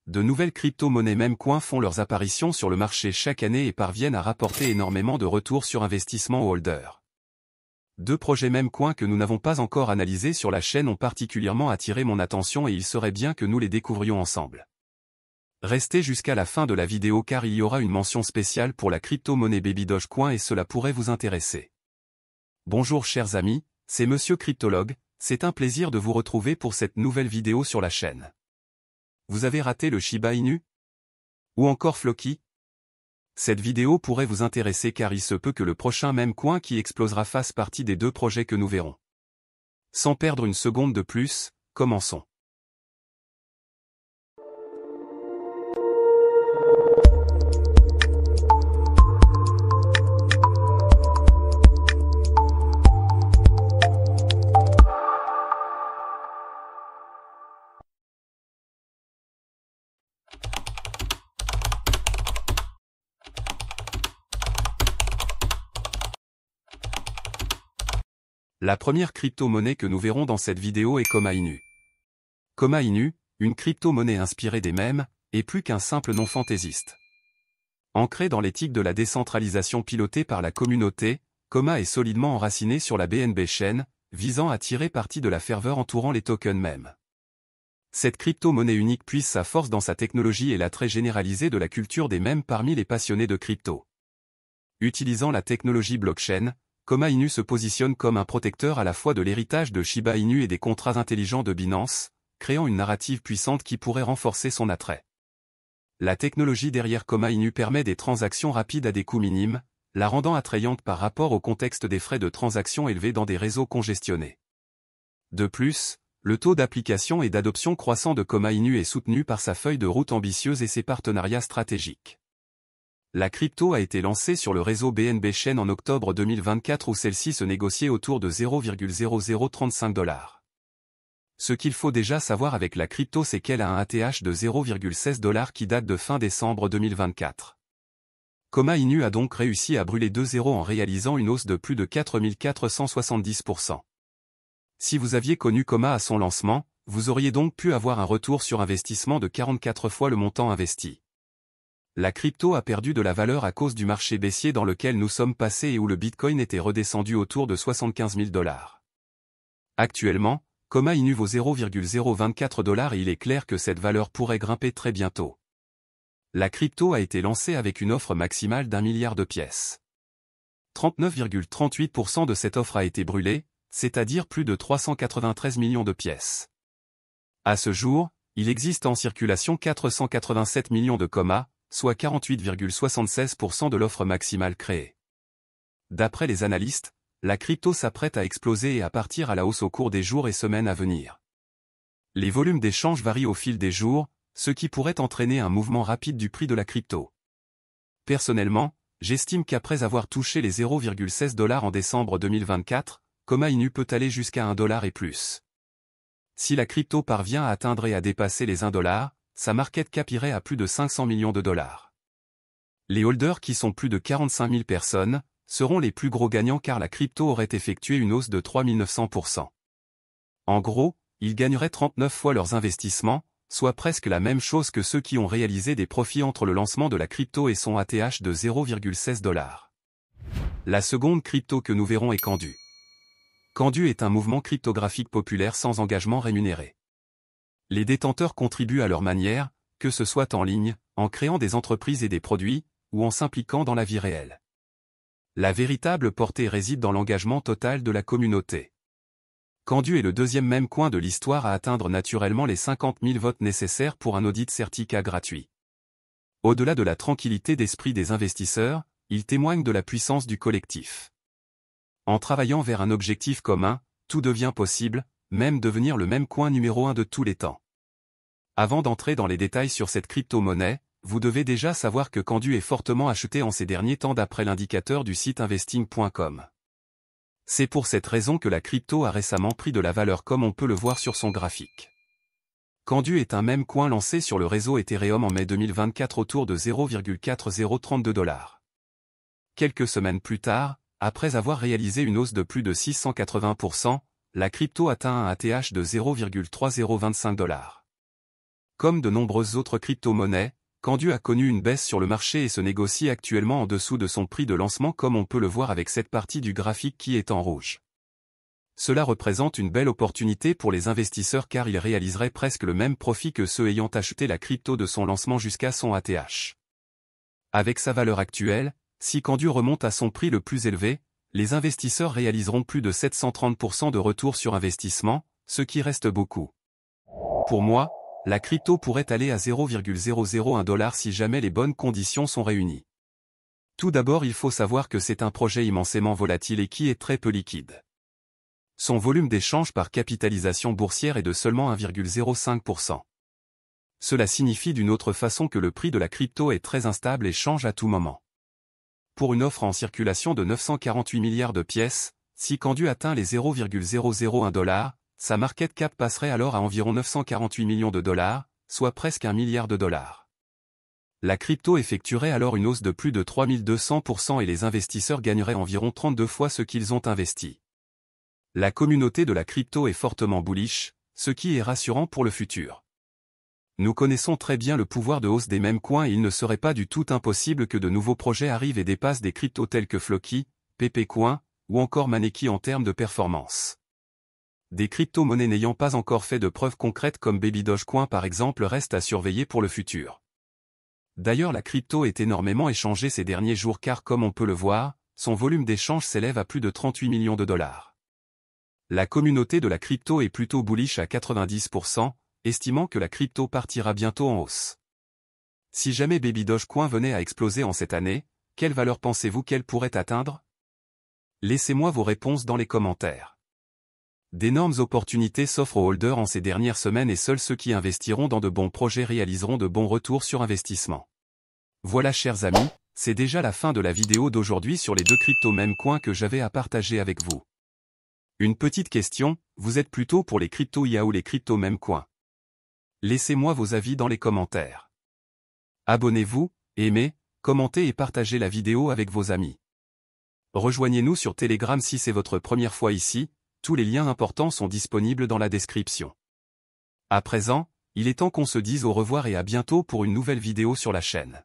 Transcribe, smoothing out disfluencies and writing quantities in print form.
De nouvelles crypto-monnaies Memecoin font leurs apparitions sur le marché chaque année et parviennent à rapporter énormément de retours sur investissement aux holders. Deux projets Memecoin que nous n'avons pas encore analysés sur la chaîne ont particulièrement attiré mon attention et il serait bien que nous les découvrions ensemble. Restez jusqu'à la fin de la vidéo car il y aura une mention spéciale pour la crypto-monnaie Baby Dogecoin et cela pourrait vous intéresser. Bonjour chers amis, c'est Monsieur Cryptologue, c'est un plaisir de vous retrouver pour cette nouvelle vidéo sur la chaîne. Vous avez raté le Shiba Inu? Ou encore Floki? Cette vidéo pourrait vous intéresser car il se peut que le prochain Memecoin qui explosera fasse partie des deux projets que nous verrons. Sans perdre une seconde de plus, commençons. La première crypto-monnaie que nous verrons dans cette vidéo est Koma Inu. Koma Inu, une crypto-monnaie inspirée des mèmes, est plus qu'un simple nom fantaisiste. Ancrée dans l'éthique de la décentralisation pilotée par la communauté, Koma est solidement enracinée sur la BNB Chain, visant à tirer parti de la ferveur entourant les tokens mèmes. Cette crypto-monnaie unique puise sa force dans sa technologie et l'attrait généralisé de la culture des mèmes parmi les passionnés de crypto. Utilisant la technologie blockchain, Koma Inu se positionne comme un protecteur à la fois de l'héritage de Shiba Inu et des contrats intelligents de Binance, créant une narrative puissante qui pourrait renforcer son attrait. La technologie derrière Koma Inu permet des transactions rapides à des coûts minimes, la rendant attrayante par rapport au contexte des frais de transaction élevés dans des réseaux congestionnés. De plus, le taux d'application et d'adoption croissant de Koma Inu est soutenu par sa feuille de route ambitieuse et ses partenariats stratégiques. La crypto a été lancée sur le réseau BNB Chain en octobre 2024 où celle-ci se négociait autour de 0,0035 $. Ce qu'il faut déjà savoir avec la crypto c'est qu'elle a un ATH de 0,16 $ qui date de fin décembre 2024. Koma Inu a donc réussi à brûler 2 zéros en réalisant une hausse de plus de 4470%. Si vous aviez connu Koma à son lancement, vous auriez donc pu avoir un retour sur investissement de 44 fois le montant investi. La crypto a perdu de la valeur à cause du marché baissier dans lequel nous sommes passés et où le Bitcoin était redescendu autour de 75 000 $. Actuellement, Koma Inu vaut 0,024 $ et il est clair que cette valeur pourrait grimper très bientôt. La crypto a été lancée avec une offre maximale d'1 milliard de pièces. 39,38% de cette offre a été brûlée, c'est-à-dire plus de 393 millions de pièces. À ce jour, il existe en circulation 487 millions de Koma, soit 48,76% de l'offre maximale créée. D'après les analystes, la crypto s'apprête à exploser et à partir à la hausse au cours des jours et semaines à venir. Les volumes d'échanges varient au fil des jours, ce qui pourrait entraîner un mouvement rapide du prix de la crypto. Personnellement, j'estime qu'après avoir touché les 0,16 $ en décembre 2024, Koma Inu peut aller jusqu'à 1 $ et plus. Si la crypto parvient à atteindre et à dépasser les 1 $, sa market cap irait à plus de 500 millions de dollars. Les holders qui sont plus de 45 000 personnes, seront les plus gros gagnants car la crypto aurait effectué une hausse de 3900%. En gros, ils gagneraient 39 fois leurs investissements, soit presque la même chose que ceux qui ont réalisé des profits entre le lancement de la crypto et son ATH de 0,16 $. La seconde crypto que nous verrons est Kandu. Kandu est un mouvement cryptographique populaire sans engagement rémunéré. Les détenteurs contribuent à leur manière, que ce soit en ligne, en créant des entreprises et des produits, ou en s'impliquant dans la vie réelle. La véritable portée réside dans l'engagement total de la communauté. Kandu est le deuxième Memecoin de l'histoire à atteindre naturellement les 50 000 votes nécessaires pour un audit certificat gratuit. Au-delà de la tranquillité d'esprit des investisseurs, il témoigne de la puissance du collectif. En travaillant vers un objectif commun, tout devient possible, même devenir le Memecoin numéro 1 de tous les temps. Avant d'entrer dans les détails sur cette crypto-monnaie, vous devez déjà savoir que Kandu est fortement acheté en ces derniers temps d'après l'indicateur du site investing.com. C'est pour cette raison que la crypto a récemment pris de la valeur comme on peut le voir sur son graphique. Kandu est un Memecoin lancé sur le réseau Ethereum en mai 2024 autour de 0,4032 $. Quelques semaines plus tard, après avoir réalisé une hausse de plus de 680%, la crypto atteint un ATH de 0,3025 $. Comme de nombreuses autres crypto-monnaies, Candu a connu une baisse sur le marché et se négocie actuellement en dessous de son prix de lancement comme on peut le voir avec cette partie du graphique qui est en rouge. Cela représente une belle opportunité pour les investisseurs car ils réaliseraient presque le même profit que ceux ayant acheté la crypto de son lancement jusqu'à son ATH. Avec sa valeur actuelle, si Candu remonte à son prix le plus élevé, les investisseurs réaliseront plus de 730% de retour sur investissement, ce qui reste beaucoup. Pour moi, la crypto pourrait aller à 0,001 $ si jamais les bonnes conditions sont réunies. Tout d'abord, il faut savoir que c'est un projet immensément volatile et qui est très peu liquide. Son volume d'échange par capitalisation boursière est de seulement 1,05%. Cela signifie d'une autre façon que le prix de la crypto est très instable et change à tout moment. Pour une offre en circulation de 948 milliards de pièces, si Candu atteint les 0,001 $, sa market cap passerait alors à environ 948 millions de dollars, soit presque $1 milliard. La crypto effectuerait alors une hausse de plus de 3200% et les investisseurs gagneraient environ 32 fois ce qu'ils ont investi. La communauté de la crypto est fortement bullish, ce qui est rassurant pour le futur. Nous connaissons très bien le pouvoir de hausse des mêmes coins et il ne serait pas du tout impossible que de nouveaux projets arrivent et dépassent des cryptos tels que Floki, Pepecoin, ou encore Maneki en termes de performance. Des crypto-monnaies n'ayant pas encore fait de preuves concrètes comme Baby Dogecoin par exemple restent à surveiller pour le futur. D'ailleurs la crypto est énormément échangée ces derniers jours car comme on peut le voir, son volume d'échange s'élève à plus de 38 millions de dollars. La communauté de la crypto est plutôt bullish à 90%, estimant que la crypto partira bientôt en hausse. Si jamais Baby Dogecoin venait à exploser en cette année, quelle valeur pensez-vous qu'elle pourrait atteindre? Laissez-moi vos réponses dans les commentaires. D'énormes opportunités s'offrent aux holders en ces dernières semaines et seuls ceux qui investiront dans de bons projets réaliseront de bons retours sur investissement. Voilà chers amis, c'est déjà la fin de la vidéo d'aujourd'hui sur les deux cryptos Memecoin que j'avais à partager avec vous. Une petite question, vous êtes plutôt pour les cryptos IA ou les cryptos Memecoin? Laissez-moi vos avis dans les commentaires. Abonnez-vous, aimez, commentez et partagez la vidéo avec vos amis. Rejoignez-nous sur Telegram si c'est votre première fois ici, tous les liens importants sont disponibles dans la description. À présent, il est temps qu'on se dise au revoir et à bientôt pour une nouvelle vidéo sur la chaîne.